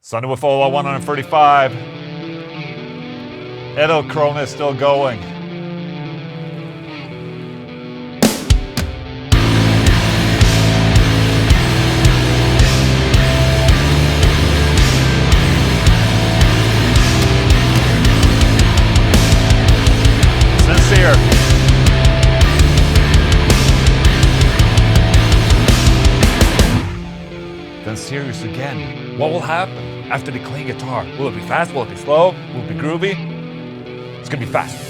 Sunday with Ola 135. Edelkrone is still going. Sincere. Then serious again. What will happen after the clean guitar? Will it be fast? Will it be slow? Will it be groovy? It's gonna be fast.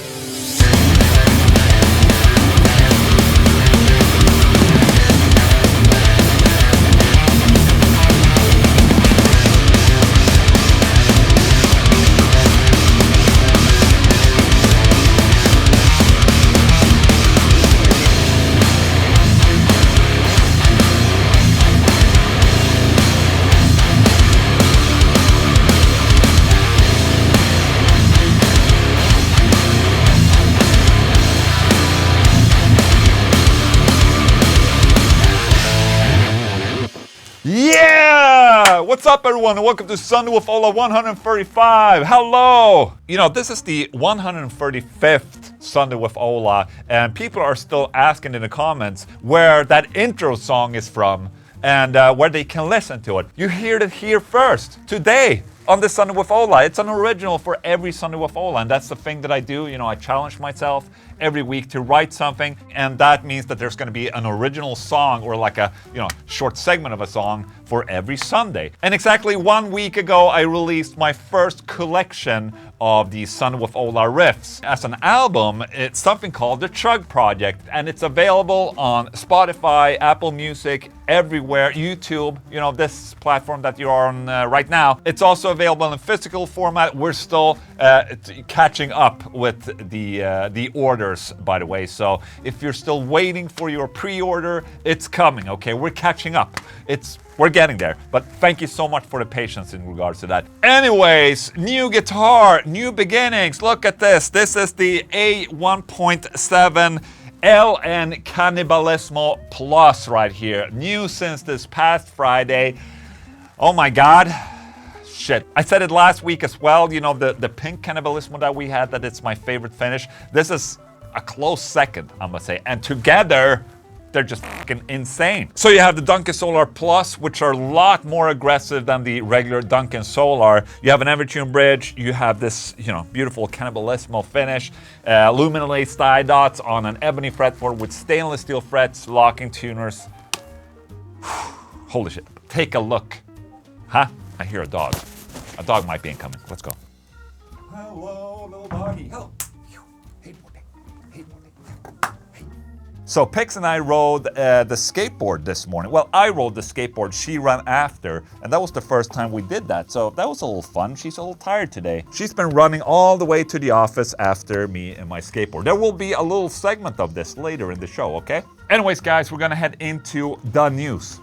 Yeah! What's up, everyone, and welcome to Sunday with Ola 135. Hello! You know, this is the 135th Sunday with Ola, and people are still asking in the comments where that intro song is from and where they can listen to it. You heard it here first, today, on this Sunday with Ola. It's an original for every Sunday with Ola, and that's the thing that I do. You know, I challenge myself every week to write something, and that means that there's going to be an original song or like a, you know, short segment of a song for every Sunday. And exactly 1 week ago, I released my first collection of the Sunday with Ola riffs. As an album, it's something called the Chug Project, and it's available on Spotify, Apple Music, everywhere, YouTube, you know, this platform that you're on right now. It's also available in physical format. We're still catching up with the orders, by the way. So if you're still waiting for your pre-order, it's coming, okay? We're catching up. We're getting there, but thank you so much for the patience in regards to that. Anyways, new guitar, new beginnings. Look at this. This is the A1.7 LN Cannibalismo Plus right here. New since this past Friday. Oh my God. Shit. I said it last week as well. You know, the pink Cannibalismo that we had, that it's my favorite finish. This is a close second, I must say. And together, they're just fucking insane. So you have the Duncan Solar Plus, which are a lot more aggressive than the regular Duncan Solar. You have an Evertune bridge. You have this, you know, beautiful Cannibalismo finish. Luminolate style dots on an ebony fretboard with stainless steel frets, locking tuners. Holy shit. Take a look. Huh? I hear a dog. A dog might be incoming. Let's go. Hello, little doggy. Hello. Hey, boy. Hey, boy. So Pix and I rode the skateboard this morning. Well, I rode the skateboard, she ran after, and that was the first time we did that. So that was a little fun. She's a little tired today. She's been running all the way to the office after me and my skateboard. There will be a little segment of this later in the show, okay? Anyways, guys, we're gonna head into the news.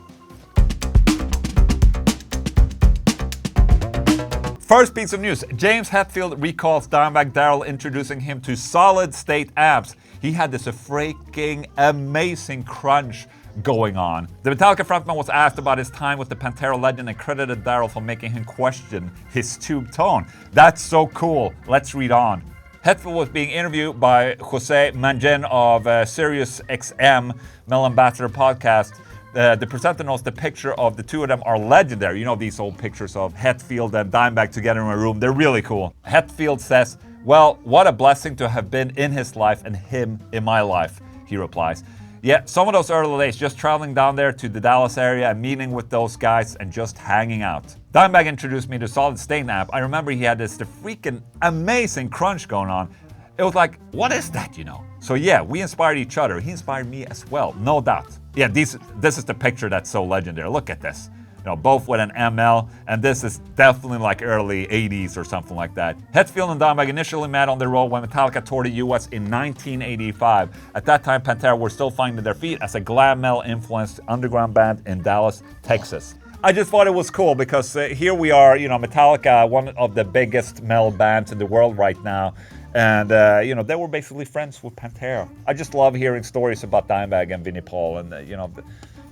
First piece of news, James Hetfield recalls Dimebag Darrell introducing him to solid state amps. He had this freaking amazing crunch going on. The Metallica frontman was asked about his time with the Pantera legend and credited Darrell for making him question his tube tone. That's so cool. Let's read on. Hetfield was being interviewed by Jose Mangin of Sirius XM, Mel Ambassador podcast. The presenter knows the picture of the two of them are legendary. You know, these old pictures of Hetfield and Dimebag together in a room. They're really cool. Hetfield says, "Well, what a blessing to have been in his life and him in my life," he replies. "Yeah, some of those early days, just traveling down there to the Dallas area and meeting with those guys and just hanging out. Dimebag introduced me to solid state amp. I remember he had the freaking amazing crunch going on. It was like, what is that, you know? So yeah, we inspired each other. He inspired me as well, no doubt." Yeah, this is the picture that's so legendary. Look at this. You know, both with an ML, and this is definitely like early 80s or something like that. Hetfield and Dimebag initially met on the road when Metallica toured the US in 1985. At that time, Pantera were still finding their feet as a glam metal-influenced underground band in Dallas, Texas. I just thought it was cool because here we are, you know, Metallica, one of the biggest metal bands in the world right now. And, you know, they were basically friends with Pantera. I just love hearing stories about Dimebag and Vinnie Paul and, you know,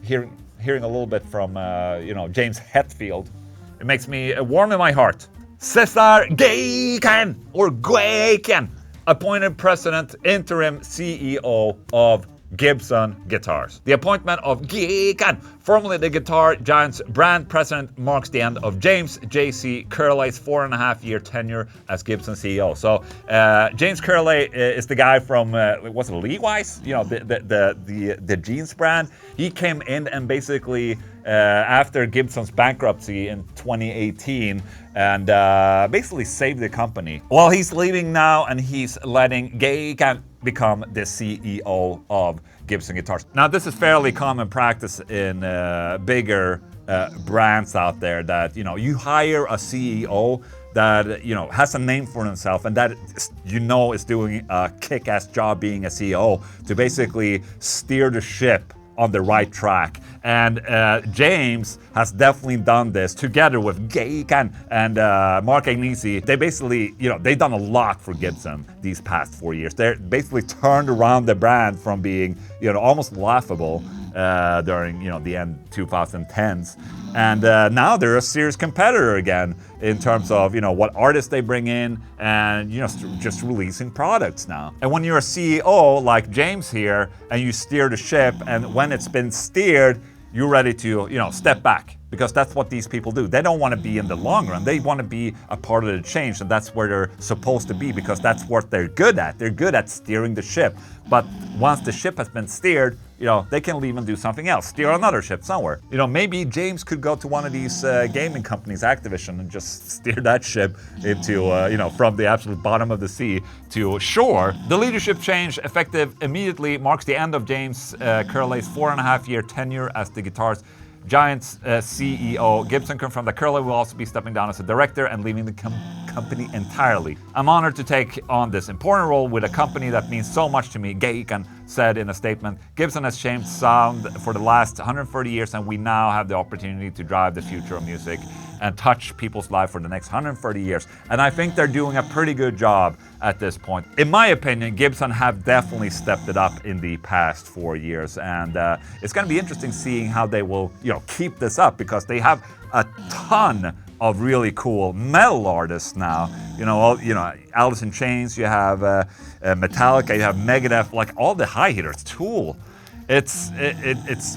hearing a little bit from, you know, James Hetfield. It makes me warm in my heart. Cesar Gaykan, or Guaycan, appointed president, interim CEO of Gibson Guitars. The appointment of Gaykan, formerly the guitar giant's brand president, marks the end of James J.C. Curley's 4.5-year tenure as Gibson CEO. So James Curley is the guy from was it Levi's? You know, the jeans brand. He came in and basically after Gibson's bankruptcy in 2018 and basically saved the company. Well, he's leaving now and he's letting Gaykan become the CEO of Gibson Guitars. Now, this is fairly common practice in bigger brands out there that, you know, you hire a CEO that, you know, has a name for himself and that, you know, is doing a kick-ass job being a CEO to basically steer the ship on the right track. And James has definitely done this together with Gaykan and Mark Agnesi. They basically, you know, they've done a lot for Gibson these past 4 years. They basically turned around the brand from being, you know, almost laughable during, you know, the end 2010s. And now they're a serious competitor again in terms of, you know, what artists they bring in and, you know, just releasing products now. And when you're a CEO like James here and you steer the ship, and when it's been steered, you're ready to, you know, step back, because that's what these people do. They don't want to be in the long run. They want to be a part of the change, and that's where they're supposed to be, because that's what they're good at. They're good at steering the ship. But once the ship has been steered, you know, they can leave and do something else, steer another ship somewhere. You know, maybe James could go to one of these gaming companies, Activision, and just steer that ship into, you know, from the absolute bottom of the sea to shore. The leadership change, effective immediately, marks the end of James Curley's 4.5-year tenure as the guitar's Giants CEO. Gibson confirmed that Curley will also be stepping down as a director and leaving the company entirely. I'm honored to take on this important role with a company that means so much to me, Gaykan said in a statement. Gibson has changed sound for the last 130 years, and we now have the opportunity to drive the future of music and touch people's life for the next 130 years. And I think they're doing a pretty good job at this point. In my opinion, Gibson have definitely stepped it up in the past 4 years, and it's going to be interesting seeing how they will, you know, keep this up, because they have a ton of really cool metal artists now. You know, Alice in Chains, you have Metallica, you have Megadeth, like all the high hitters, Tool. It's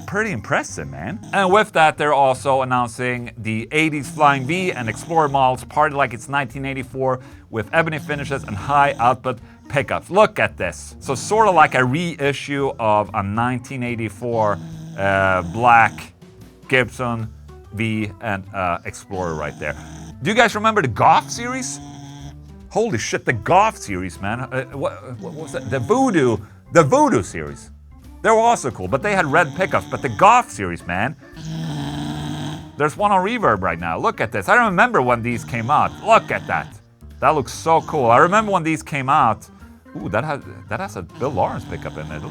pretty impressive, man. And with that, they're also announcing the 80s Flying V and Explorer models, party like it's 1984, with ebony finishes and high output pickups. Look at this. So sort of like a reissue of a 1984 black Gibson V and Explorer right there. Do you guys remember the Goth series? Holy shit, the Goth series, man. What was that? The Voodoo series. They were also cool, but they had red pickups. But the Goth series, man. There's one on Reverb right now. Look at this. I remember when these came out. Look at that. That looks so cool. I remember when these came out. Ooh, that has a Bill Lawrence pickup in it.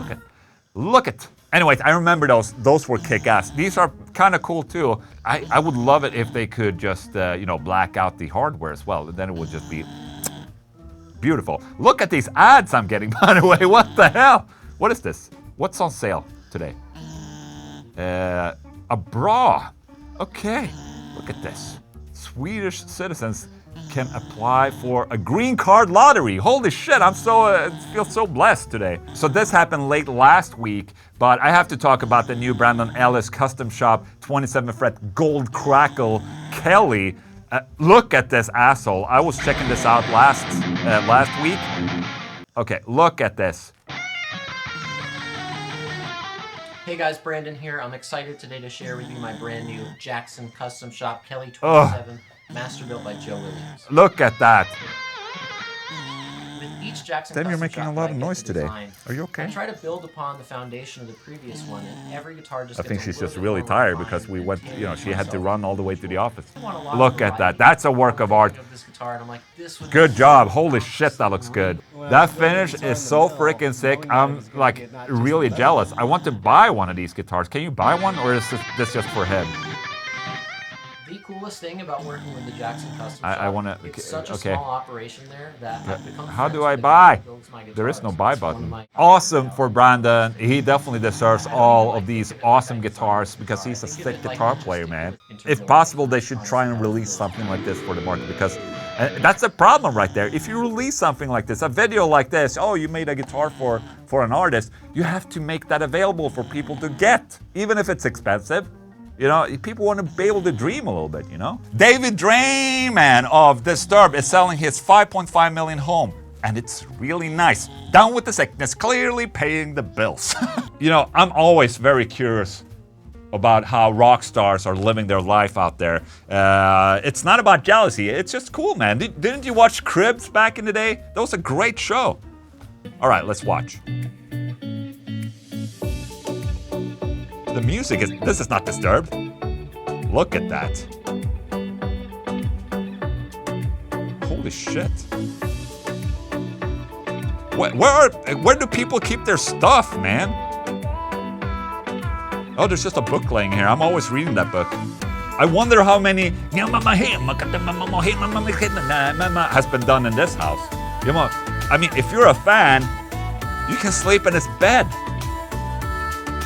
Look at. Anyways, I remember those. Those were kick-ass. These are kind of cool too. I would love it if they could just you know, black out the hardware as well. Then it would just be beautiful. Look at these ads I'm getting, by the way. What the hell? What is this? What's on sale today? A bra. Okay, look at this. Swedish citizens can apply for a green card lottery. Holy shit, I'm so feel so blessed today. So this happened late last week, but I have to talk about the new Brandon Ellis custom shop 27 fret gold crackle Kelly. Look at this asshole. I was checking this out last week. Okay, look at this. Hey guys, Brandon here. I'm excited today to share with you my brand new Jackson Custom Shop Kelly 27 Masterbuilt by Joe Williams. Look at that. With each Jackson Damn, you're Custom making Shop a lot that of I get noise to today. design, Are you okay? I try to build upon the foundation of the previous one, and every guitar just I gets think a she's little just bit really more tired refined because we and went, you know, she had to myself. run all the way to the office. I want a lot Look of at that. variety. That's a work of art. Of this guitar, and I'm like, this would Good be job. so Holy awesome. shit, that looks good. That finish is so freaking sick. I'm like really jealous. I want to buy one of these guitars. Can you buy one, or is this just for him? The cool coolest thing about working with the Jackson Custom I Shop. wanna. It's such a Okay. small operation there that I've become How do friends I with the buy? guy who builds my There is no guitars. buy It's one of button. my- Awesome for Brandon. He definitely deserves all of these awesome guitars because he's a sick guitar player, man. If possible, they should try and release something like this for the market because that's a problem right there. If you release something like this, a video like this, oh, you made a guitar for an artist, you have to make that available for people to get, even if it's expensive. You know, people want to be able to dream a little bit, you know? David Draiman of Disturbed is selling his 5.5 million home, and it's really nice. Down with the sickness, clearly paying the bills. You know, I'm always very curious about how rock stars are living their life out there. It's not about jealousy, it's just cool, man. Didn't you watch Cribs back in the day? That was a great show. All right, let's watch. The music is, this is not Disturbed. Look at that. Holy shit. Where do people keep their stuff, man? Oh, there's just a book laying here. I'm always reading that book. I wonder how many has been done in this house. You know, I mean, if you're a fan, you can sleep in his bed.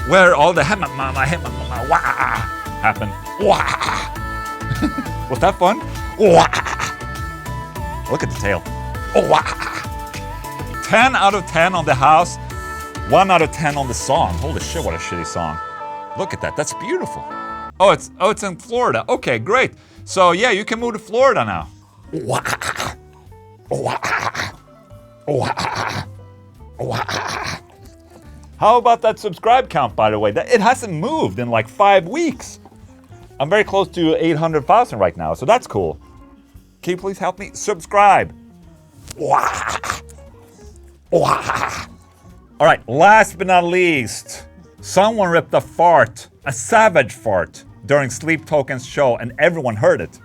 Where all the happened. Was that fun? Look at the tail. 10 out of 10 on the house, 1 out of 10 on the song. Holy shit, what a shitty song. Look at that, that's beautiful. Oh, it's in Florida. Okay, great. So yeah, you can move to Florida now. How about that subscribe count, by the way? It hasn't moved in like 5 weeks. I'm very close to 800,000 right now, so that's cool. Can you please help me? Subscribe. All right, last but not least, someone ripped a fart, a savage fart, during Sleep Token's show, and everyone heard it.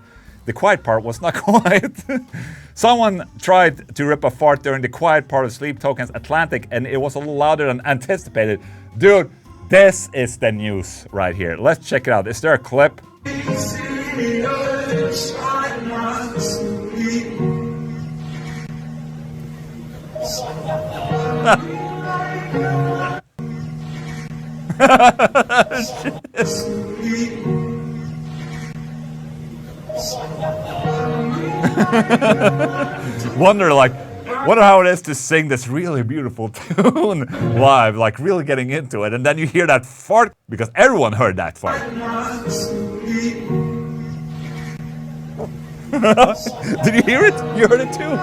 The quiet part was not quiet. Someone tried to rip a fart during the quiet part of Sleep Token's Atlantic, and it was a little louder than anticipated. Dude, this is the news right here. Let's check it out. Is there a clip? Wonder how it is to sing this really beautiful tune live, like really getting into it, and then you hear that fart, because everyone heard that fart. Did you hear it? You heard it too?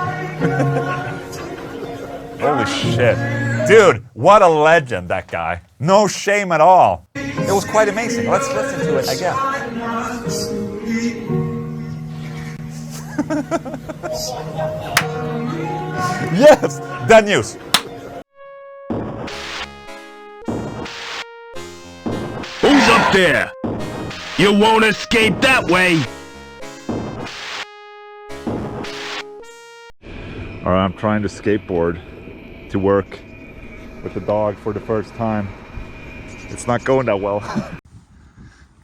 Holy shit. Dude, what a legend, that guy. No shame at all. It was quite amazing. Let's listen to it again. Yes, that news. Who's up there? You won't escape that way. All right, I'm trying to skateboard to work with the dog for the first time. It's not going that well.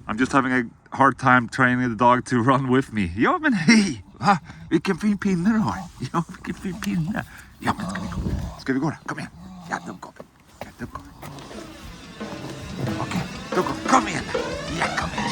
I'm just having a hard time training the dog to run with me. Ja, men hej! Va? Vilken fin pinne du har. Ja, vilken fin pinne. Ja, men ska vi gå? Ska vi gå då? Kom igen. Ja, då går vi. Ja, då går vi. Okej, då går vi. Kom igen. Ja, kom igen.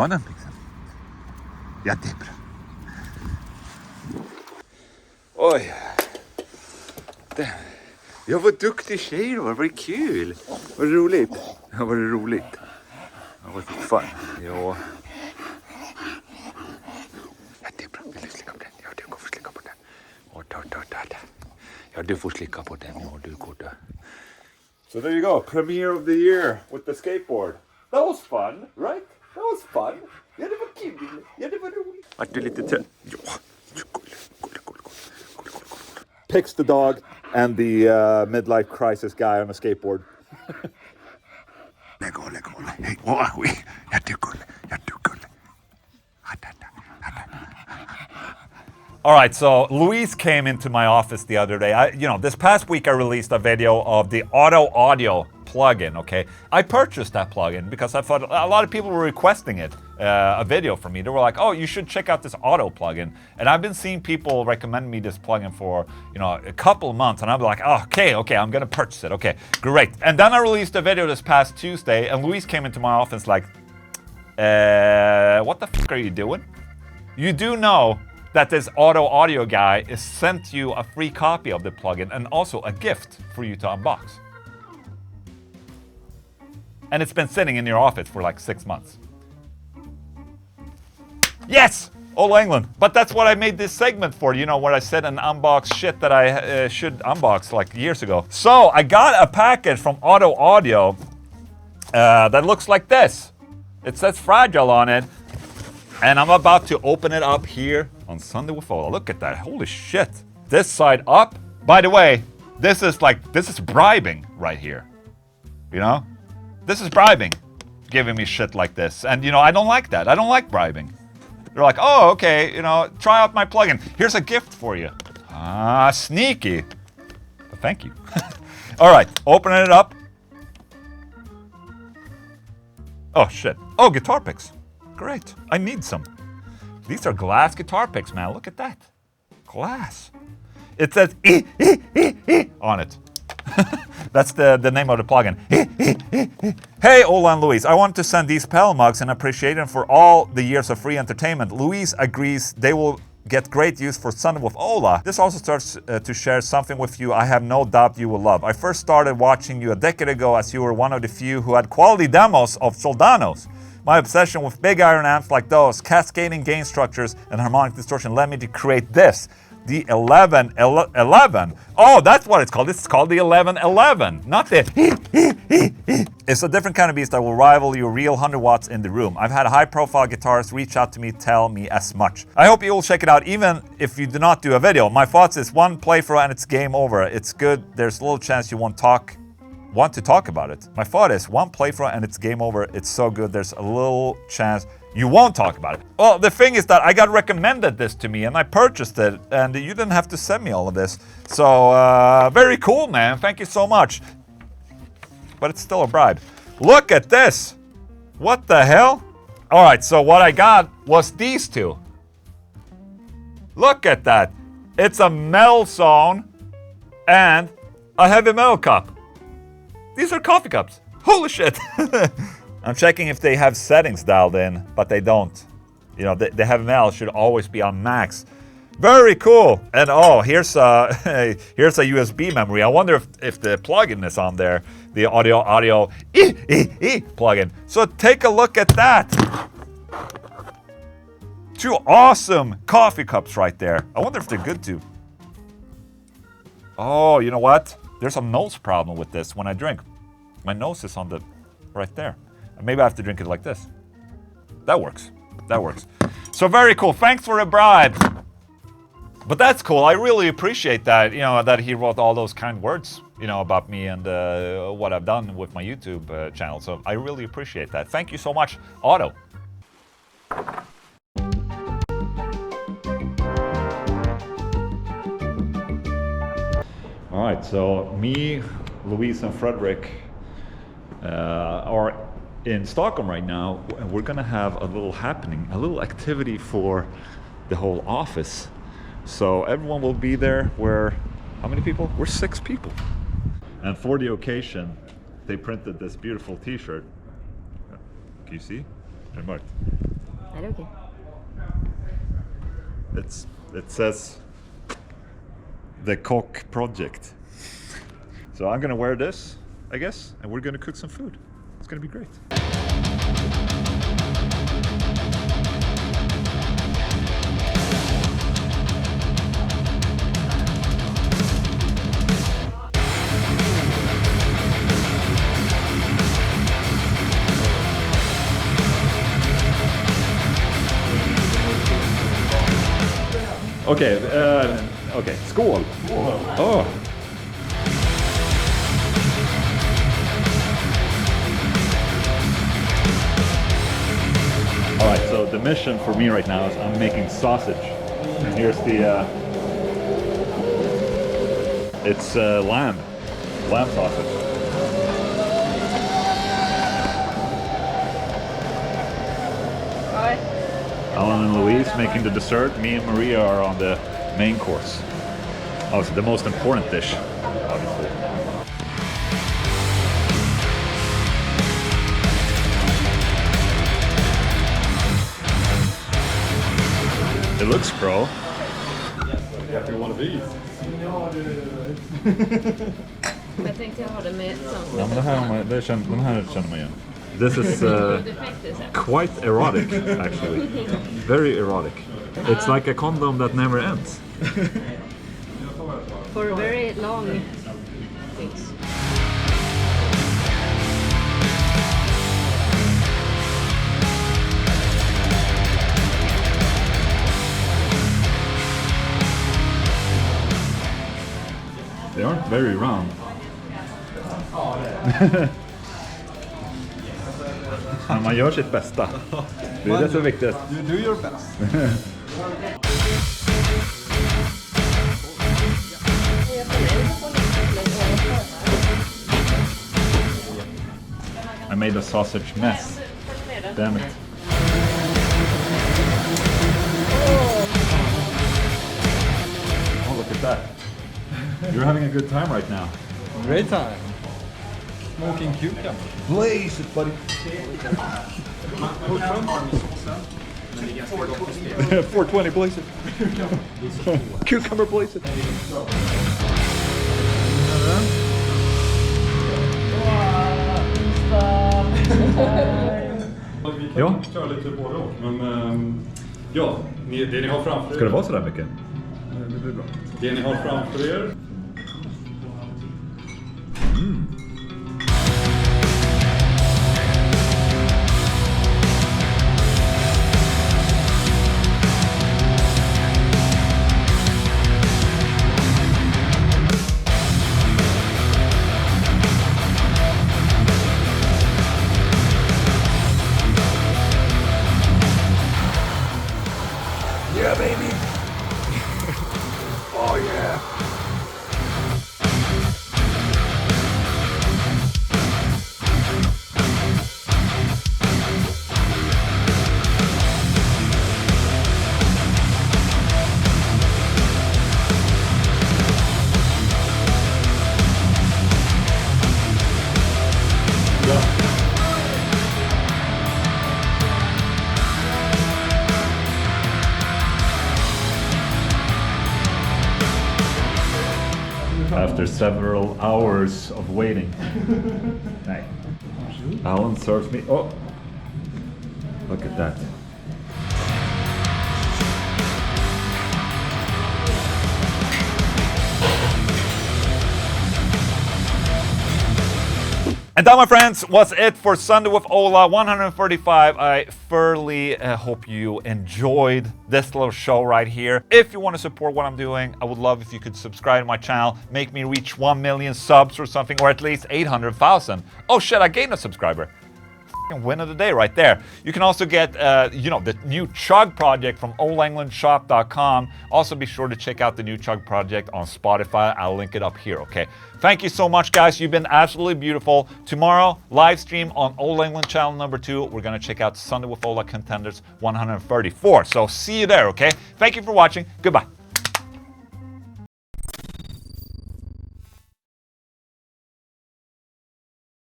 den liksom. Ja, det är bra. Oj. Jag var duktig tjej då, var det kul? Var det roligt? Ja, var det roligt? Ja, vad fan. Ja. Ja, det är bra. Vill du slicka på den? Ja, du får slicka på den. Ja, du får slicka på den. Ja, du går där. So there you go, premiere of the year with the skateboard. That was fun, right? That was fun. Ja, det var kul. Ja, det var roligt. Vart du lite trött? Ja. Picks the dog and the midlife crisis guy on a skateboard. Lägg av. Hej, oj. Jag du gull. All right, so Luis came into my office the other day. This past week I released a video of the Auto Audio plugin, okay? I purchased that plugin because I thought a lot of people were requesting it, a video from me. They were like, oh, you should check out this Auto plugin. And I've been seeing people recommend me this plugin for, a couple of months. And I'm like, oh, okay, I'm gonna purchase it. Okay, great. And then I released a video this past Tuesday and Luis came into my office like, what the fuck are you doing? You do know that this Auto Audio guy has sent you a free copy of the plugin and also a gift for you to unbox. And it's been sitting in your office for like 6 months. Yes! Ola Englund. But that's what I made this segment for, where I said and unbox shit that I should unbox like years ago. So I got a package from Auto Audio that looks like this. It says Fragile on it. And I'm about to open it up here on Sunday with Ola. Look at that, holy shit. This side up. By the way, this is bribing right here. This is bribing, giving me shit like this. And I don't like that, I don't like bribing. They're like, oh, okay, try out my plugin. Here's a gift for you. Ah, sneaky. But thank you. All right, opening it up. Oh shit, oh, guitar picks. Great, I need some. These are glass guitar picks, man. Look at that. Glass. It says on it. That's the name of the plugin. Hey, Ola and Luis. I want to send these pedal mugs and appreciate them for all the years of free entertainment. Luis agrees they will get great use for Sunday with Ola. This also starts to share something with you I have no doubt you will love. I first started watching you a decade ago as you were one of the few who had quality demos of soldados. My obsession with big iron amps like those, cascading gain structures, and harmonic distortion led me to create this, the 1111. Oh, that's what it's called. It's called the 1111, not the It's a different kind of beast that will rival your real 100 watts in the room. I've had high-profile guitarists reach out to me, tell me as much. I hope you will check it out, even if you do not do a video. My thoughts is one playthrough and it's game over. It's good. There's a little chance you want to talk about it. My thought is one playthrough and it's game over. It's so good. There's a little chance you won't talk about it. Well, the thing is that I got recommended this to me and I purchased it and you didn't have to send me all of this. So, very cool, man. Thank you so much. But it's still a bribe. Look at this. What the hell? All right, so what I got was these two. Look at that. It's a metal zone and a heavy metal cup. These are coffee cups. Holy shit. I'm checking if they have settings dialed in, but they don't. The heavy metal should always be on max. Very cool. And oh, here's a USB memory. I wonder if the plugin is on there. The audio plugin. So take a look at that. Two awesome coffee cups right there. I wonder if they're good too. Oh, you know what? There's a nose problem with this when I drink. My nose is on the right there. Maybe I have to drink it like this. That works. That works. So very cool. Thanks for the bribe. But that's cool. I really appreciate that, that he wrote all those kind words, about me and what I've done with my YouTube channel. So I really appreciate that. Thank you so much, Auto. All right, so me, Luis, and Frederick are in Stockholm right now, and we're gonna have a little happening, a little activity for the whole office. So everyone will be there. How many people? We're 6 people. And for the occasion, they printed this beautiful t-shirt. Can you see? Är det okej? It says the Chug Project. So I'm gonna wear this, I guess, and we're gonna cook some food. It's gonna be great. Okay, skål! Oh. Alright, so the mission for me right now is I'm making sausage. And here's the, it's lamb sausage. Alan and Louise making the dessert. Me and Maria are on the main course. Obviously, the most important dish, obviously. It looks pro. After one of these. Jag tänkte jag har det med Ja, men den här känner man igen. This is quite erotic, actually. Very erotic. It's like a condom that never ends. For very long things. They aren't very round. Men man gör sitt bästa. Det är det som är viktigt. You do your best. I made a sausage mess. Damn it. Oh, look at that. You're having a good time right now. Great time. Smoking cucumber. Blaze it, buddy. 420, blaze it. Cucumber, blaze it. Vi kan köra lite både och, men ja, det ni har framför er. Ska det vara så där mycket? Det blir bra. Det ni har framför er. Yeah, baby. Oh yeah. After several hours of waiting. Nej. Alan serves me. Oh, look at that. And that, my friends, was it for Sunday with Ola 135. I thoroughly hope you enjoyed this little show right here. If you want to support what I'm doing, I would love if you could subscribe to my channel, make me reach 1 million subs or something, or at least 800,000. Oh shit, I gained a subscriber. Win of the day right there. You can also get, the new Chug Project from olaenglundshop.com. Also be sure to check out the new Chug Project on Spotify. I'll link it up here, okay? Thank you so much, guys. You've been absolutely beautiful. Tomorrow, live stream on Ola Englund channel number 2. We're going to check out Sunday with Ola Contenders 134. So see you there, okay? Thank you for watching. Goodbye.